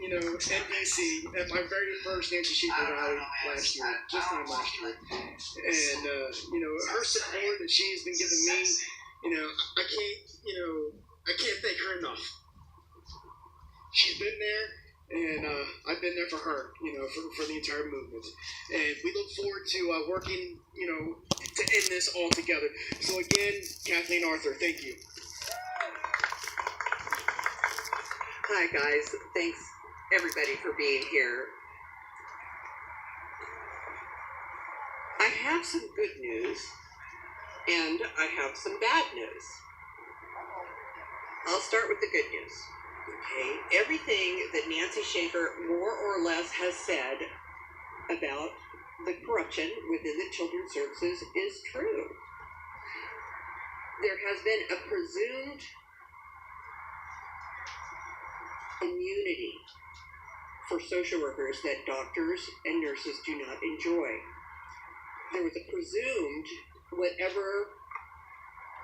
in DC at my very first Nancy Sheeper rally last year, just time last year. And, her support that she's been giving me, I can't thank her enough. She's been there, and I've been there for her, for the entire movement. And we look forward to working, to end this all together. So again, Kathleen Arthur, thank you. Hi guys, thanks everybody for being here. I have some good news and I have some bad news. I'll start with the good news. Okay, everything that Nancy Schaefer more or less has said about the corruption within the Children's Services is true. There has been a presumed immunity for social workers that doctors and nurses do not enjoy. There was a presumed whatever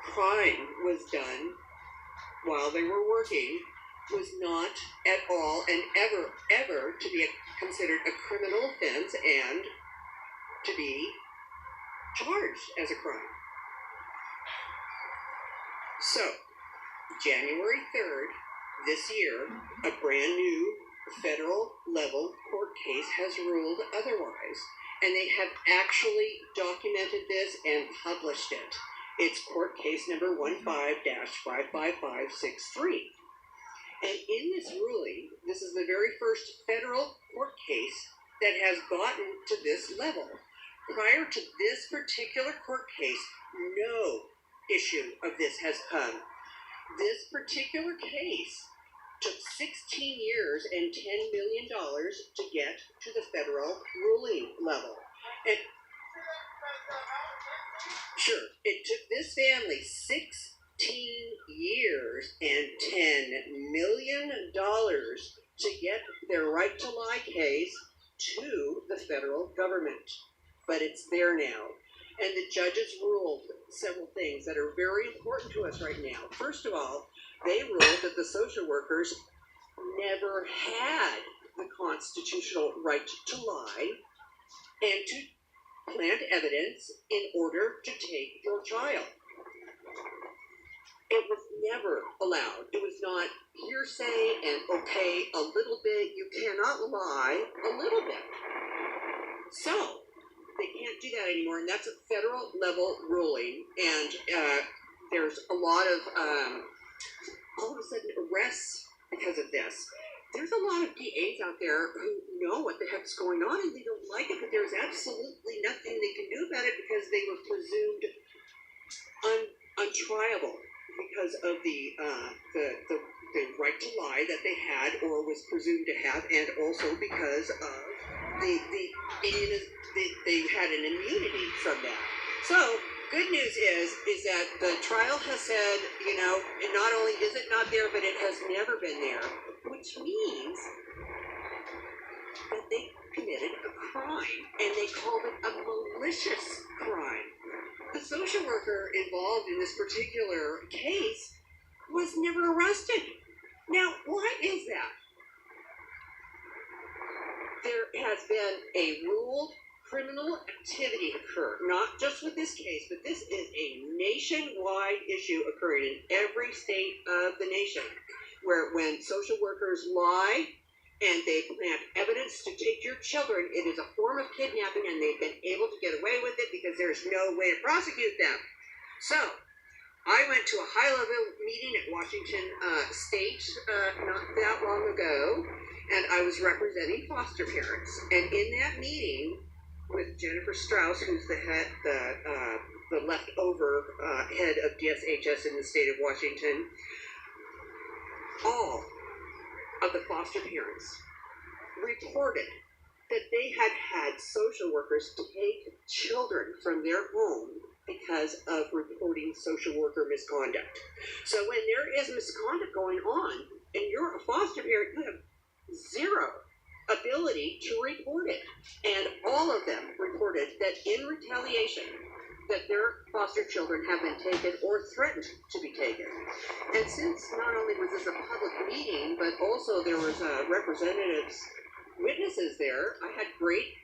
crime was done while they were working was not at all and ever to be considered a criminal offense and to be charged as a crime. So, January 3rd, this year, a brand new federal level court case has ruled otherwise. And they have actually documented this and published it. It's court case number 15-55563. And in this ruling, this is the very first federal court case that has gotten to this level. Prior to this particular court case, no issue of this has come. This particular case took 16 years and $10 million to get to the federal ruling level. And sure, it took this family 16 years and $10 million to get their right to lie case to the federal government. But it's there now. And the judges ruled several things that are very important to us right now. First of all, they ruled that the social workers never had the constitutional right to lie and to plant evidence in order to take your child. It was never allowed. It was not hearsay and okay a little bit. You cannot lie a little bit. So they can't do that anymore, and that's a federal level ruling. And there's a lot of all of a sudden arrests because of this. There's a lot of DAs out there who know what the heck's going on and they don't like it, but there's absolutely nothing they can do about it because they were presumed untriable because of the right to lie that they had or was presumed to have, and also because of they had an immunity from that. So good news is that the trial has said, not only is it not there, but it has never been there, which means that they committed a crime, and they called it a malicious crime. The social worker involved in this particular case was never arrested. Now, why is that? There has been a ruled criminal activity occur, not just with this case, but this is a nationwide issue occurring in every state of the nation, where when social workers lie and they plant evidence to take your children, it is a form of kidnapping, and they've been able to get away with it because there's no way to prosecute them. So, I went to a high-level meeting at Washington State not that long ago, and I was representing foster parents. And in that meeting with Jennifer Strauss, who's the leftover head of dshs in the state of Washington, all of the foster parents reported that they had social workers take children from their home because of reporting social worker misconduct. So when there is misconduct going on and you're a foster parent, you have zero ability to report it. And all of them reported that in retaliation, that their foster children have been taken or threatened to be taken. And since not only was this a public meeting, but also there was representatives, witnesses there, I had great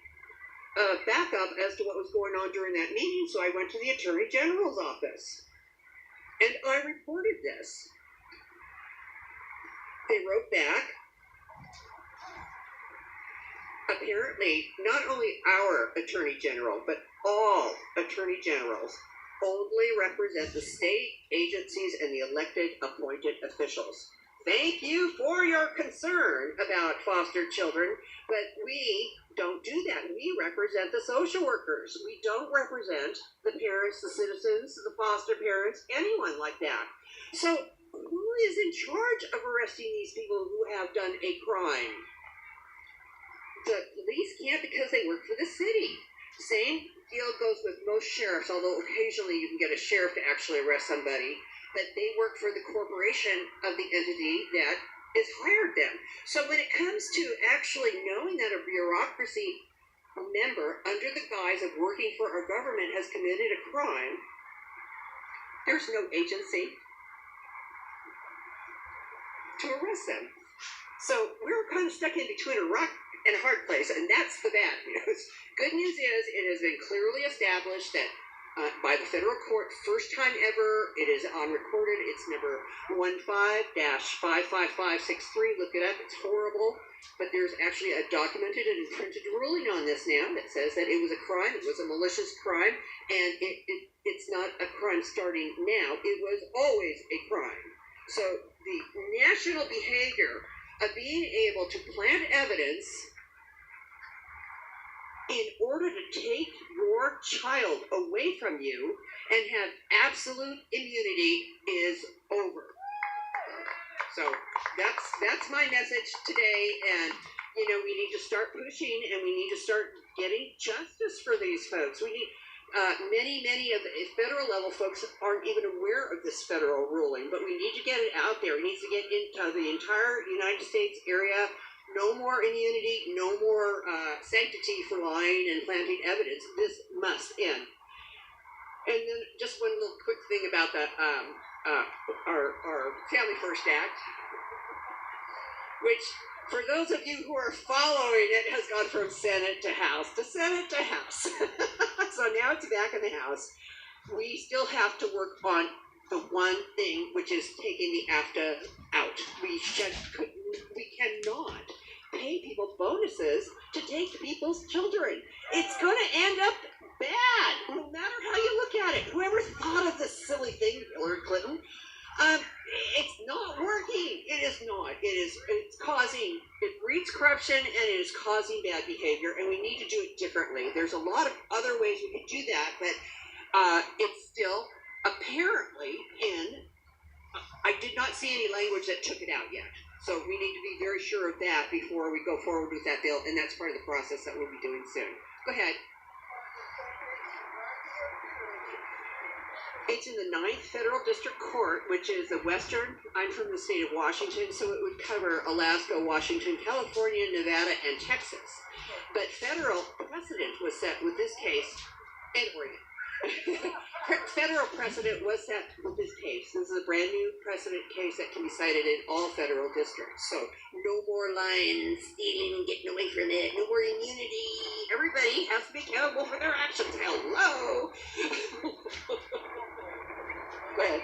backup as to what was going on during that meeting, so I went to the Attorney General's office. And I reported this. They wrote back. Apparently, not only our Attorney General, but all Attorney Generals only represent the state agencies and the elected appointed officials. Thank you for your concern about foster children, but we don't do that. We represent the social workers. We don't represent the parents, the citizens, the foster parents, anyone like that. So who is in charge of arresting these people who have done a crime? The police can't because they work for the city. Same deal goes with most sheriffs, although occasionally you can get a sheriff to actually arrest somebody, but they work for the corporation of the entity that has hired them. So when it comes to actually knowing that a bureaucracy member under the guise of working for our government has committed a crime, there's no agency to arrest them. So we're kind of stuck in between a rock and a hard place, and that's the bad news. Good news is it has been clearly established that by the federal court, first time ever, it is on recorded. It's number 15-55563. Look it up. It's horrible. But there's actually a documented and printed ruling on this now that says that it was a crime. It was a malicious crime, and it's not a crime starting now. It was always a crime. So the national behavior of being able to plant evidence in order to take your child away from you and have absolute immunity is over. So that's my message today, and we need to start pushing, and we need to start getting justice for these folks. We need many of the federal level folks aren't even aware of this federal ruling, but we need to get it out there. It needs to get into the entire United States area. No more immunity, no more sanctity for lying and planting evidence. This must end. And then just one little quick thing about the our Family First Act, which for those of you who are following it has gone from Senate to House to Senate to House. So now it's back in the House. We still have to work on the one thing, which is taking the AFTA out. We cannot pay people bonuses to take people's children. It's going to end up bad, no matter how you look at it. Whoever thought of this silly thing, Hillary Clinton, it's not working. It is not. It's causing, it breeds corruption, and it is causing bad behavior, and we need to do it differently. There's a lot of other ways we could do that, but it's still apparently I did not see any language that took it out yet. So we need to be very sure of that before we go forward with that bill, and that's part of the process that we'll be doing soon. Go ahead. It's in the 9th Federal District Court, which is the western. I'm from the state of Washington, so it would cover Alaska, Washington, California, Nevada, and Texas. But federal precedent was set with this case, and Oregon. Federal precedent was set with this case. This is a brand new precedent case that can be cited in all federal districts. So no more lying, stealing, getting away from it. No more immunity. Everybody has to be accountable for their actions. Hello. Go ahead.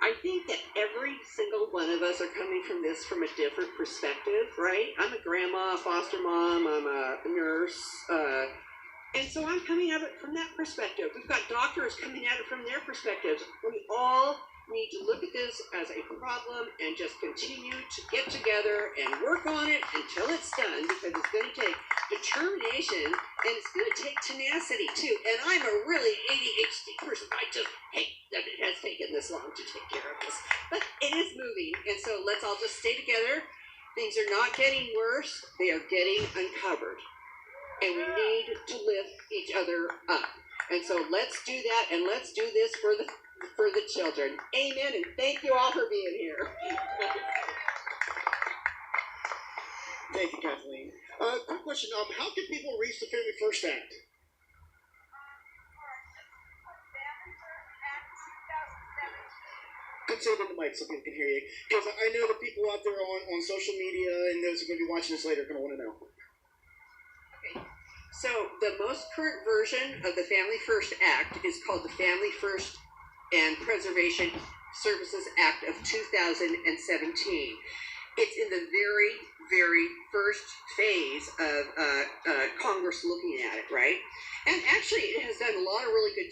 I think that every single one of us are coming from this from a different perspective, right? I'm a grandma, a foster mom, I'm a nurse, and so I'm coming at it from that perspective. We've got doctors coming at it from their perspectives. We all need to look at this as a problem and just continue to get together and work on it until it's done, because it's going to take determination and it's going to take tenacity too. And I'm a really ADHD person. I just hate that it has taken this long to take care of this. But it is moving, and so let's all just stay together. Things are not getting worse. They are getting uncovered. And we need to lift each other up. And so let's do that, and let's do this for the children. Amen, and thank you all for being here. Thank you, Kathleen. Quick question. How can people reach the Family First Act? Could say it in the mic so people can hear you. Because I know the people out there on social media and those who are going to be watching this later are going to want to know. Okay. So the most current version of the Family First Act is called the Family First and Preservation Services Act of 2017. It's in the very, very first phase of Congress looking at it, right? And actually, it has done a lot of really good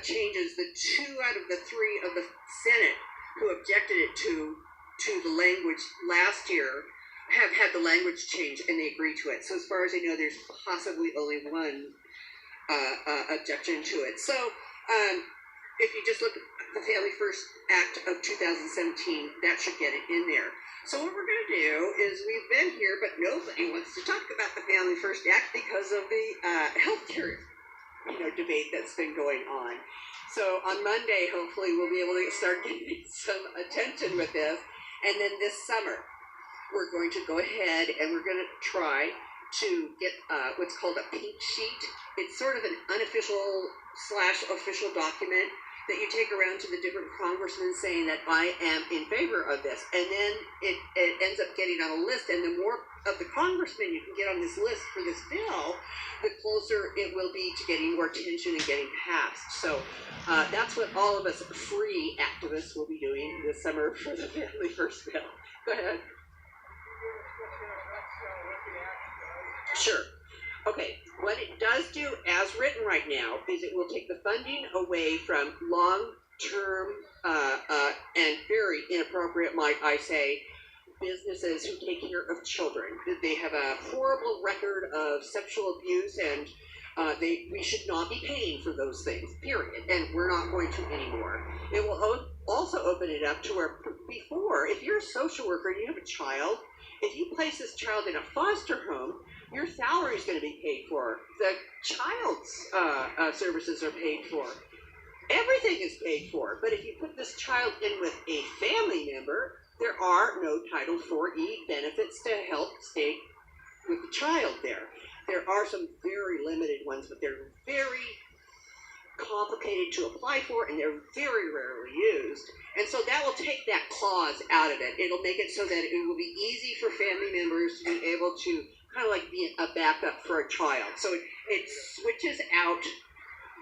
changes. The 2 out of the 3 of the Senate who objected it to the language last year have had the language change, and they agree to it. So as far as I know, there's possibly only one objection to it. So if you just look at the Family First Act of 2017, that should get it in there. So what we're going to do is, we've been here, but nobody wants to talk about the Family First Act because of the healthcare, debate that's been going on. So on Monday, hopefully, we'll be able to start getting some attention with this. And then this summer, we're going to go ahead and we're going to try to get what's called a pink sheet. It's sort of an unofficial / official document that you take around to the different congressmen saying that I am in favor of this. And then it ends up getting on a list, and the more of the congressmen you can get on this list for this bill, the closer it will be to getting more attention and getting passed. So that's what all of us free activists will be doing this summer for the Family First bill. Go ahead. Sure. Okay, what it does do as written right now is it will take the funding away from long-term and very inappropriate, might I say, businesses who take care of children. They have a horrible record of sexual abuse, and we should not be paying for those things, period. And we're not going to anymore. It will also open it up to where before, if you're a social worker and you have a child, if you place this child in a foster home, your salary is going to be paid for. The child's services are paid for. Everything is paid for. But if you put this child in with a family member, there are no Title IV benefits to help stay with the child there. There are some very limited ones, but they're very complicated to apply for, and they're very rarely used. And so that will take that clause out of it. It'll make it so that it will be easy for family members to be able to kind of like be a backup for a child. So it switches out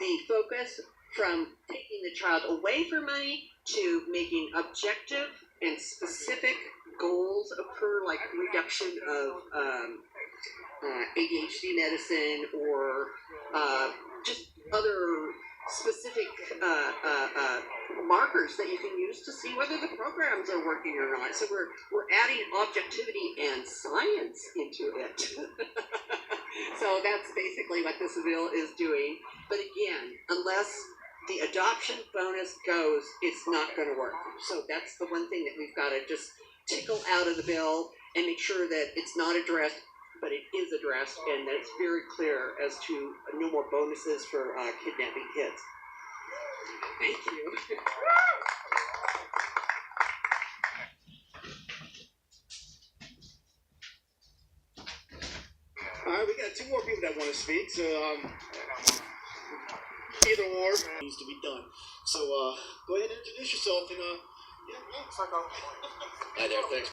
the focus from taking the child away from money to making objective and specific goals occur, like reduction of ADHD medicine or just other specific markers that you can use to see whether the programs are working or not. So we're adding objectivity and science into it. So that's basically what this bill is doing. But again, unless the adoption bonus goes, it's not going to work. So that's the one thing that we've got to just tickle out of the bill and make sure that it's not addressed, but it is addressed, and that it's very clear as to no more bonuses for kidnapping kids. Thank you. All right, we got 2 more people that want to speak, so either or needs to be done. So go ahead and introduce yourself and yeah. Hi there, thanks.